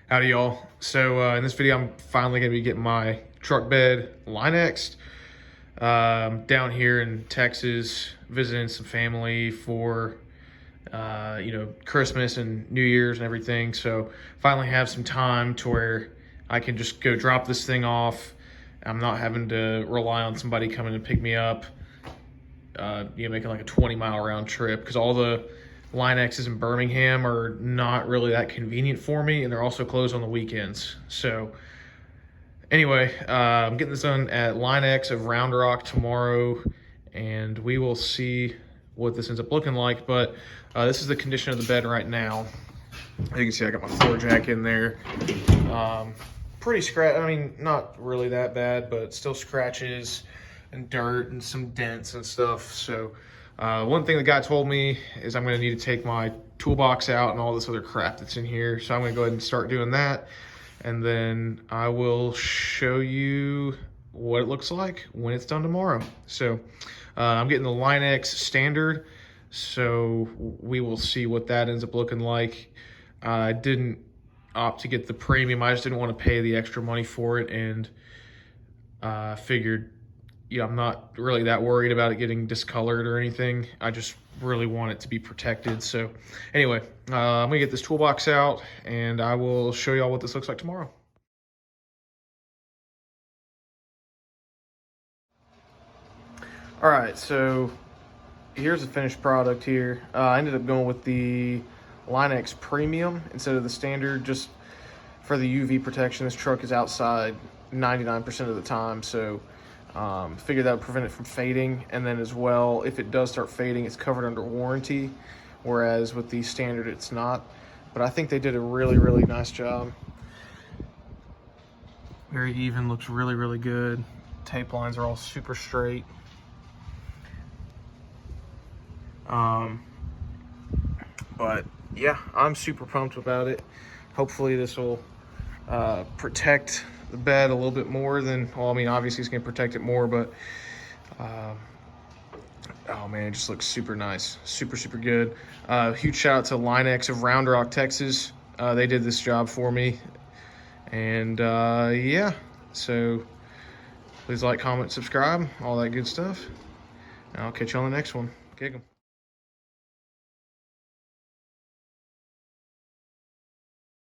Howdy y'all. So in this video, I'm finally gonna be getting my truck bed Line-X'd. Down here in Texas, visiting some family for Christmas and New Year's and everything. So finally have some time to where I can just go drop this thing off. I'm not having to rely on somebody coming to pick me up. Making like a 20-mile round trip, because all the Line-X's in Birmingham are not really that convenient for me, and they're also closed on the weekends. So anyway, I'm getting this done at Line-X of Round Rock tomorrow, and we will see what this ends up looking like. But this is the condition of the bed right now. As you can see, I got my floor jack in there. Pretty scratch. I mean, not really that bad, but still scratches and dirt and some dents and stuff. So one thing the guy told me is I'm going to need to take my toolbox out and all this other crap that's in here. So I'm going to go ahead and start doing that, and then I will show you what it looks like when it's done tomorrow. So I'm getting the Line-X standard, so we will see what that ends up looking like. I didn't opt to get the premium. I just didn't want to pay the extra money for it, and figured, I'm not really that worried about it getting discolored or anything. I just really want it to be protected. So anyway, I'm gonna get this toolbox out, and I will show y'all what this looks like tomorrow. All right, so here's the finished product here. I ended up going with the Line-X Premium instead of the standard, just for the UV protection. This truck is outside 99% of the time, so figured that would prevent it from fading. And then as well, if it does start fading, it's covered under warranty, whereas with the standard it's not. But I think they did a really nice job. Very even, looks really good. Tape lines are all super straight. But yeah, I'm super pumped about it. Hopefully this will protect the bed a little bit more than, well, I mean, obviously it's gonna protect it more, but oh man, it just looks super nice. Super good. Huge shout out to Line-X of Round Rock, Texas. They did this job for me. And yeah, so please like, comment, subscribe, all that good stuff. And I'll catch you on the next one. Kick 'em.